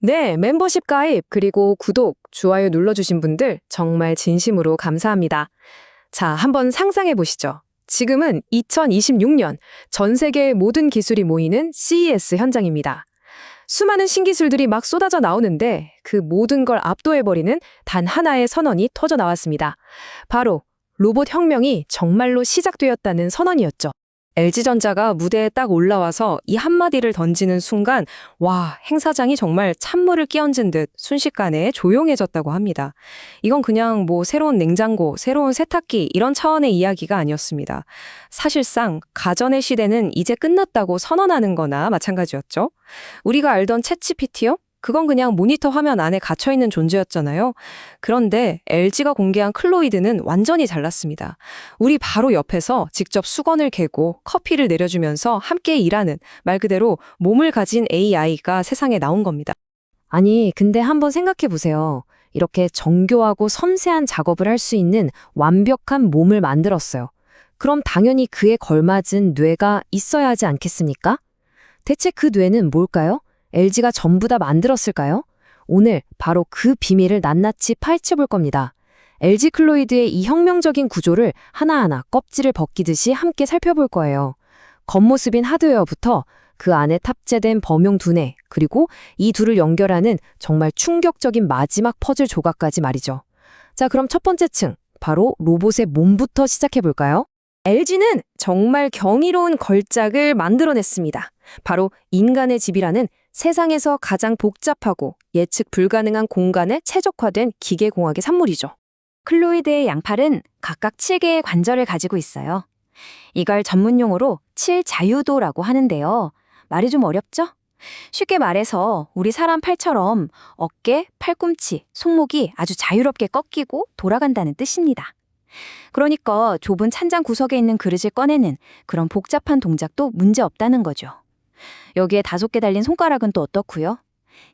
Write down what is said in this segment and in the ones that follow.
네, 멤버십 가입, 그리고 구독, 좋아요 눌러주신 분들 정말 진심으로 감사합니다. 자, 한번 상상해 보시죠. 지금은 2026년 전 세계의 모든 기술이 모이는 CES 현장입니다. 수많은 신기술들이 막 쏟아져 나오는데 그 모든 걸 압도해버리는 단 하나의 선언이 터져 나왔습니다. 바로 로봇 혁명이 정말로 시작되었다는 선언이었죠. LG전자가 무대에 딱 올라와서 이 한마디를 던지는 순간 와, 행사장이 정말 찬물을 끼얹은 듯 순식간에 조용해졌다고 합니다. 이건 그냥 뭐 새로운 냉장고, 새로운 세탁기 이런 차원의 이야기가 아니었습니다. 사실상 가전의 시대는 이제 끝났다고 선언하는 거나 마찬가지였죠. 우리가 알던 챗GPT요? 그건 그냥 모니터 화면 안에 갇혀있는 존재였잖아요. 그런데 LG가 공개한 클로이드는 완전히 달랐습니다. 우리 바로 옆에서 직접 수건을 개고 커피를 내려주면서 함께 일하는 말 그대로 몸을 가진 AI가 세상에 나온 겁니다. 아니, 근데 한번 생각해 보세요. 이렇게 정교하고 섬세한 작업을 할 수 있는 완벽한 몸을 만들었어요. 그럼 당연히 그에 걸맞은 뇌가 있어야 하지 않겠습니까? 대체 그 뇌는 뭘까요? LG가 전부 다 만들었을까요? 오늘 바로 그 비밀을 낱낱이 파헤쳐 볼 겁니다. LG 클로이드의 이 혁명적인 구조를 하나하나 껍질을 벗기듯이 함께 살펴볼 거예요. 겉모습인 하드웨어부터 그 안에 탑재된 범용 두뇌, 그리고 이 둘을 연결하는 정말 충격적인 마지막 퍼즐 조각까지 말이죠. 자, 그럼 첫 번째 층, 바로 로봇의 몸부터 시작해 볼까요? LG는 정말 경이로운 걸작을 만들어냈습니다. 바로 인간의 집이라는 세상에서 가장 복잡하고 예측 불가능한 공간에 최적화된 기계공학의 산물이죠. 클로이드의 양팔은 각각 7개의 관절을 가지고 있어요. 이걸 전문 용어로 7자유도라고 하는데요. 말이 좀 어렵죠? 쉽게 말해서 우리 사람 팔처럼 어깨, 팔꿈치, 손목이 아주 자유롭게 꺾이고 돌아간다는 뜻입니다. 그러니까 좁은 찬장 구석에 있는 그릇을 꺼내는 그런 복잡한 동작도 문제없다는 거죠. 여기에 5개 달린 손가락은 또 어떻고요?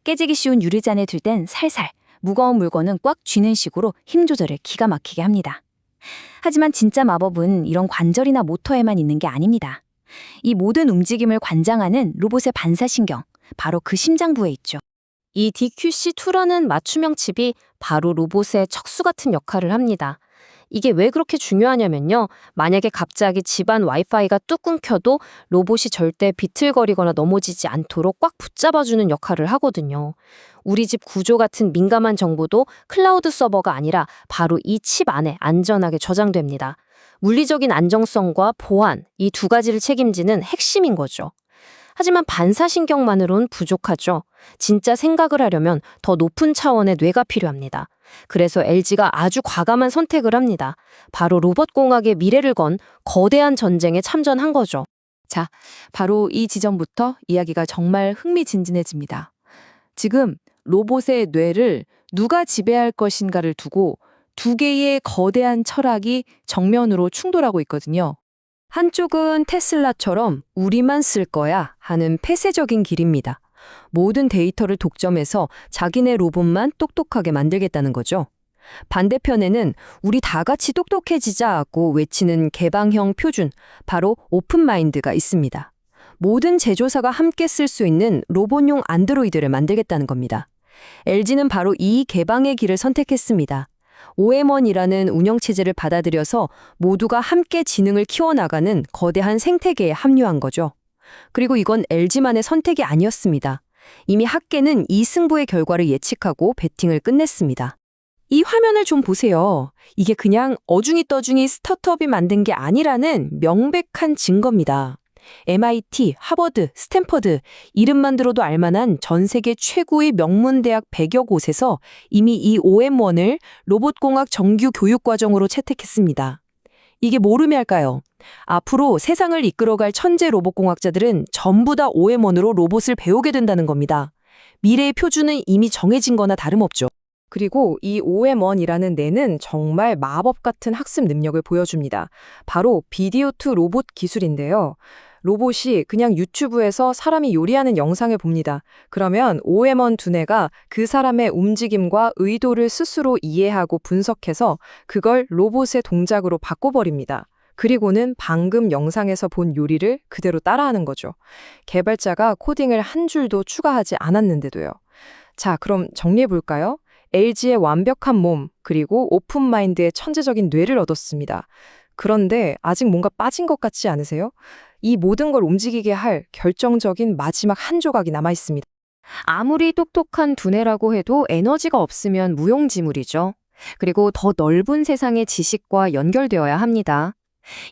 깨지기 쉬운 유리잔에 들 땐 살살, 무거운 물건은 꽉 쥐는 식으로 힘 조절을 기가 막히게 합니다. 하지만 진짜 마법은 이런 관절이나 모터에만 있는 게 아닙니다. 이 모든 움직임을 관장하는 로봇의 반사신경, 바로 그 심장부에 있죠. 이 DQC2라는 맞춤형 칩이 바로 로봇의 척수 같은 역할을 합니다. 이게 왜 그렇게 중요하냐면요. 만약에 갑자기 집안 와이파이가 뚝 끊겨도 로봇이 절대 비틀거리거나 넘어지지 않도록 꽉 붙잡아주는 역할을 하거든요. 우리 집 구조 같은 민감한 정보도 클라우드 서버가 아니라 바로 이 칩 안에 안전하게 저장됩니다. 물리적인 안정성과 보안, 이 두 가지를 책임지는 핵심인 거죠. 하지만 반사신경만으로는 부족하죠. 진짜 생각을 하려면 더 높은 차원의 뇌가 필요합니다. 그래서 LG가 아주 과감한 선택을 합니다. 바로 로봇공학의 미래를 건 거대한 전쟁에 참전한 거죠. 자, 바로 이 지점부터 이야기가 정말 흥미진진해집니다. 지금 로봇의 뇌를 누가 지배할 것인가를 두고 두 개의 거대한 철학이 정면으로 충돌하고 있거든요. 한쪽은 테슬라처럼 우리만 쓸 거야 하는 폐쇄적인 길입니다. 모든 데이터를 독점해서 자기네 로봇만 똑똑하게 만들겠다는 거죠. 반대편에는 우리 다 같이 똑똑해지자고 외치는 개방형 표준, 바로 오픈마인드가 있습니다. 모든 제조사가 함께 쓸 수 있는 로봇용 안드로이드를 만들겠다는 겁니다. LG는 바로 이 개방의 길을 선택했습니다. OM1이라는 운영체제를 받아들여서 모두가 함께 지능을 키워나가는 거대한 생태계에 합류한 거죠. 그리고 이건 LG만의 선택이 아니었습니다. 이미 학계는 이 승부의 결과를 예측하고 배팅을 끝냈습니다. 이 화면을 좀 보세요. 이게 그냥 어중이 떠중이 스타트업이 만든 게 아니라는 명백한 증거입니다. MIT, 하버드, 스탠퍼드, 이름만 들어도 알만한 전 세계 최고의 명문대학 100여 곳에서 이미 이 OM1을 로봇공학 정규 교육과정으로 채택했습니다. 이게 뭘 의미할까요? 앞으로 세상을 이끌어갈 천재 로봇공학자들은 전부 다 OM1으로 로봇을 배우게 된다는 겁니다. 미래의 표준은 이미 정해진 거나 다름없죠. 그리고 이 OM1이라는 뇌는 정말 마법 같은 학습 능력을 보여줍니다. 바로 비디오 투 로봇 기술인데요. 로봇이 그냥 유튜브에서 사람이 요리하는 영상을 봅니다. 그러면 OM1 두뇌가 그 사람의 움직임과 의도를 스스로 이해하고 분석해서 그걸 로봇의 동작으로 바꿔버립니다. 그리고는 방금 영상에서 본 요리를 그대로 따라하는 거죠. 개발자가 코딩을 한 줄도 추가하지 않았는데도요. 자, 그럼 정리해볼까요? LG의 완벽한 몸, 그리고 오픈마인드의 천재적인 뇌를 얻었습니다. 그런데 아직 뭔가 빠진 것 같지 않으세요? 이 모든 걸 움직이게 할 결정적인 마지막 한 조각이 남아있습니다. 아무리 똑똑한 두뇌라고 해도 에너지가 없으면 무용지물이죠. 그리고 더 넓은 세상의 지식과 연결되어야 합니다.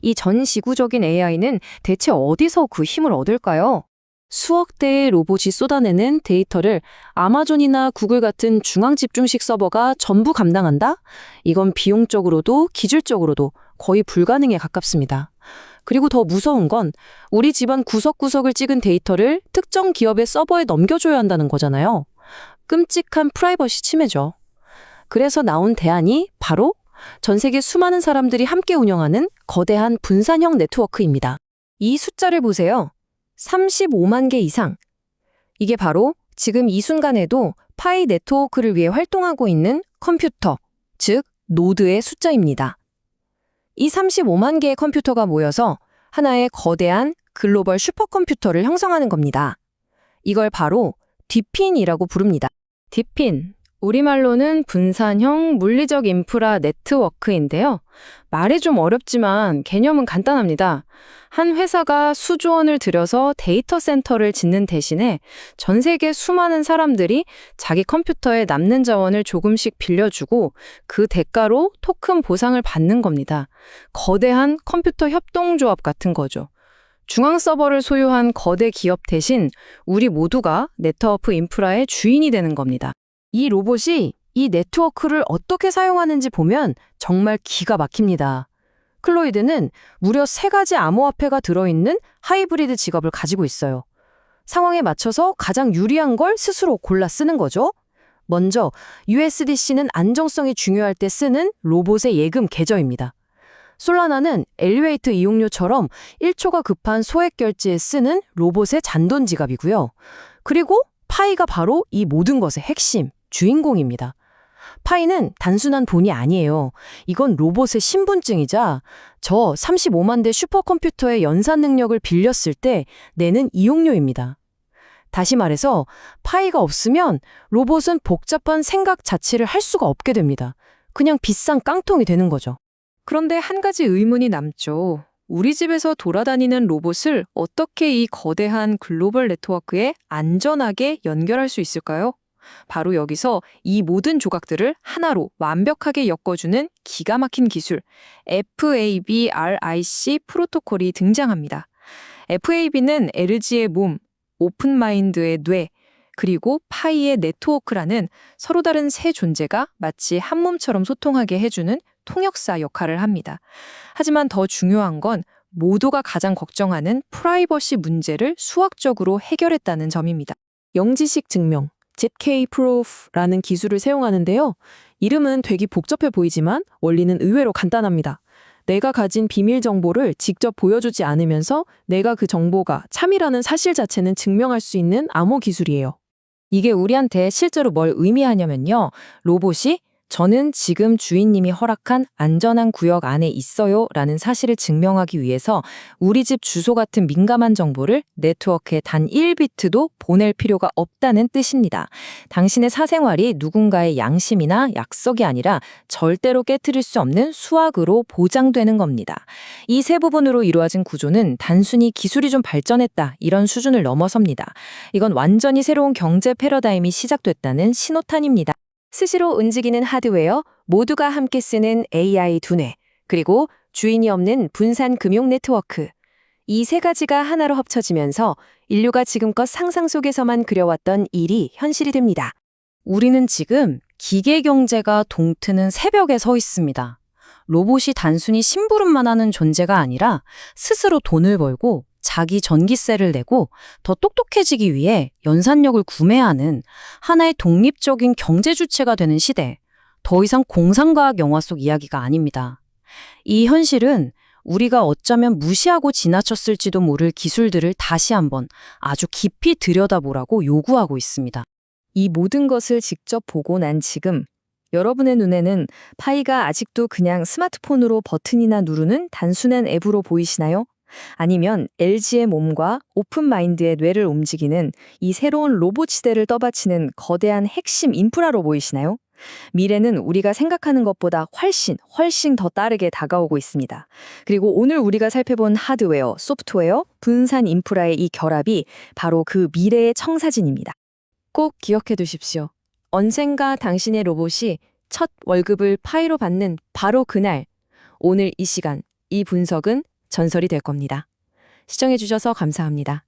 이 전 지구적인 AI는 대체 어디서 그 힘을 얻을까요? 수억 대의 로봇이 쏟아내는 데이터를 아마존이나 구글 같은 중앙 집중식 서버가 전부 감당한다? 이건 비용적으로도 기술적으로도 거의 불가능에 가깝습니다. 그리고 더 무서운 건 우리 집안 구석구석을 찍은 데이터를 특정 기업의 서버에 넘겨줘야 한다는 거잖아요. 끔찍한 프라이버시 침해죠. 그래서 나온 대안이 바로 전 세계 수많은 사람들이 함께 운영하는 거대한 분산형 네트워크입니다. 이 숫자를 보세요. 35만 개 이상. 이게 바로 지금 이 순간에도 파이 네트워크를 위해 활동하고 있는 컴퓨터, 즉 노드의 숫자입니다. 이 35만 개의 컴퓨터가 모여서 하나의 거대한 글로벌 슈퍼컴퓨터를 형성하는 겁니다. 이걸 바로 디핀이라고 부릅니다. 디핀, 우리말로는 분산형 물리적 인프라 네트워크인데요. 말이 좀 어렵지만 개념은 간단합니다. 한 회사가 수조 원을 들여서 데이터 센터를 짓는 대신에 전 세계 수많은 사람들이 자기 컴퓨터에 남는 자원을 조금씩 빌려주고 그 대가로 토큰 보상을 받는 겁니다. 거대한 컴퓨터 협동조합 같은 거죠. 중앙 서버를 소유한 거대 기업 대신 우리 모두가 네트워크 인프라의 주인이 되는 겁니다. 이 로봇이 이 네트워크를 어떻게 사용하는지 보면 정말 기가 막힙니다. 클로이드는 무려 3가지 암호화폐가 들어있는 하이브리드 직업을 가지고 있어요. 상황에 맞춰서 가장 유리한 걸 스스로 골라 쓰는 거죠. 먼저 USDC는 안정성이 중요할 때 쓰는 로봇의 예금 계좌입니다. 솔라나는 엘리웨이터 이용료처럼 1초가 급한 소액 결제에 쓰는 로봇의 잔돈 지갑이고요. 그리고 파이가 바로 이 모든 것의 핵심, 주인공입니다. 파이는 단순한 돈이 아니에요. 이건 로봇의 신분증이자 저 35만 대 슈퍼컴퓨터의 연산 능력을 빌렸을 때 내는 이용료입니다. 다시 말해서 파이가 없으면 로봇은 복잡한 생각 자체를 할 수가 없게 됩니다. 그냥 비싼 깡통이 되는 거죠. 그런데 한 가지 의문이 남죠. 우리 집에서 돌아다니는 로봇을 어떻게 이 거대한 글로벌 네트워크에 안전하게 연결할 수 있을까요? 바로 여기서 이 모든 조각들을 하나로 완벽하게 엮어주는 기가 막힌 기술, FABRIC 프로토콜이 등장합니다. FAB는 LG의 몸, 오픈마인드의 뇌, 그리고 파이의 네트워크라는 서로 다른 세 존재가 마치 한 몸처럼 소통하게 해주는 통역사 역할을 합니다. 하지만 더 중요한 건 모두가 가장 걱정하는 프라이버시 문제를 수학적으로 해결했다는 점입니다. 영지식 증명, ZK-Proof라는 기술을 사용하는데요. 이름은 되게 복잡해 보이지만 원리는 의외로 간단합니다. 내가 가진 비밀 정보를 직접 보여주지 않으면서 내가 그 정보가 참이라는 사실 자체는 증명할 수 있는 암호 기술이에요. 이게 우리한테 실제로 뭘 의미하냐면요. 로봇이 저는 지금 주인님이 허락한 안전한 구역 안에 있어요 라는 사실을 증명하기 위해서 우리 집 주소 같은 민감한 정보를 네트워크에 단 1비트도 보낼 필요가 없다는 뜻입니다. 당신의 사생활이 누군가의 양심이나 약속이 아니라 절대로 깨트릴 수 없는 수학으로 보장되는 겁니다. 이 세 부분으로 이루어진 구조는 단순히 기술이 좀 발전했다 이런 수준을 넘어섭니다. 이건 완전히 새로운 경제 패러다임이 시작됐다는 신호탄입니다. 스스로 움직이는 하드웨어, 모두가 함께 쓰는 AI 두뇌, 그리고 주인이 없는 분산 금융 네트워크. 이 세 가지가 하나로 합쳐지면서 인류가 지금껏 상상 속에서만 그려왔던 일이 현실이 됩니다. 우리는 지금 기계 경제가 동트는 새벽에 서 있습니다. 로봇이 단순히 심부름만 하는 존재가 아니라 스스로 돈을 벌고 자기 전기세를 내고 더 똑똑해지기 위해 연산력을 구매하는 하나의 독립적인 경제 주체가 되는 시대. 더 이상 공상과학 영화 속 이야기가 아닙니다. 이 현실은 우리가 어쩌면 무시하고 지나쳤을지도 모를 기술들을 다시 한번 아주 깊이 들여다보라고 요구하고 있습니다. 이 모든 것을 직접 보고 난 지금 여러분의 눈에는 파이가 아직도 그냥 스마트폰으로 버튼이나 누르는 단순한 앱으로 보이시나요? 아니면 LG의 몸과 오픈마인드의 뇌를 움직이는 이 새로운 로봇 시대를 떠받치는 거대한 핵심 인프라로 보이시나요? 미래는 우리가 생각하는 것보다 훨씬 더 빠르게 다가오고 있습니다. 그리고 오늘 우리가 살펴본 하드웨어, 소프트웨어, 분산 인프라의 이 결합이 바로 그 미래의 청사진입니다. 꼭 기억해 두십시오. 언젠가 당신의 로봇이 첫 월급을 파이로 받는 바로 그날, 오늘 이 시간, 이 분석은 전설이 될 겁니다. 시청해 주셔서 감사합니다.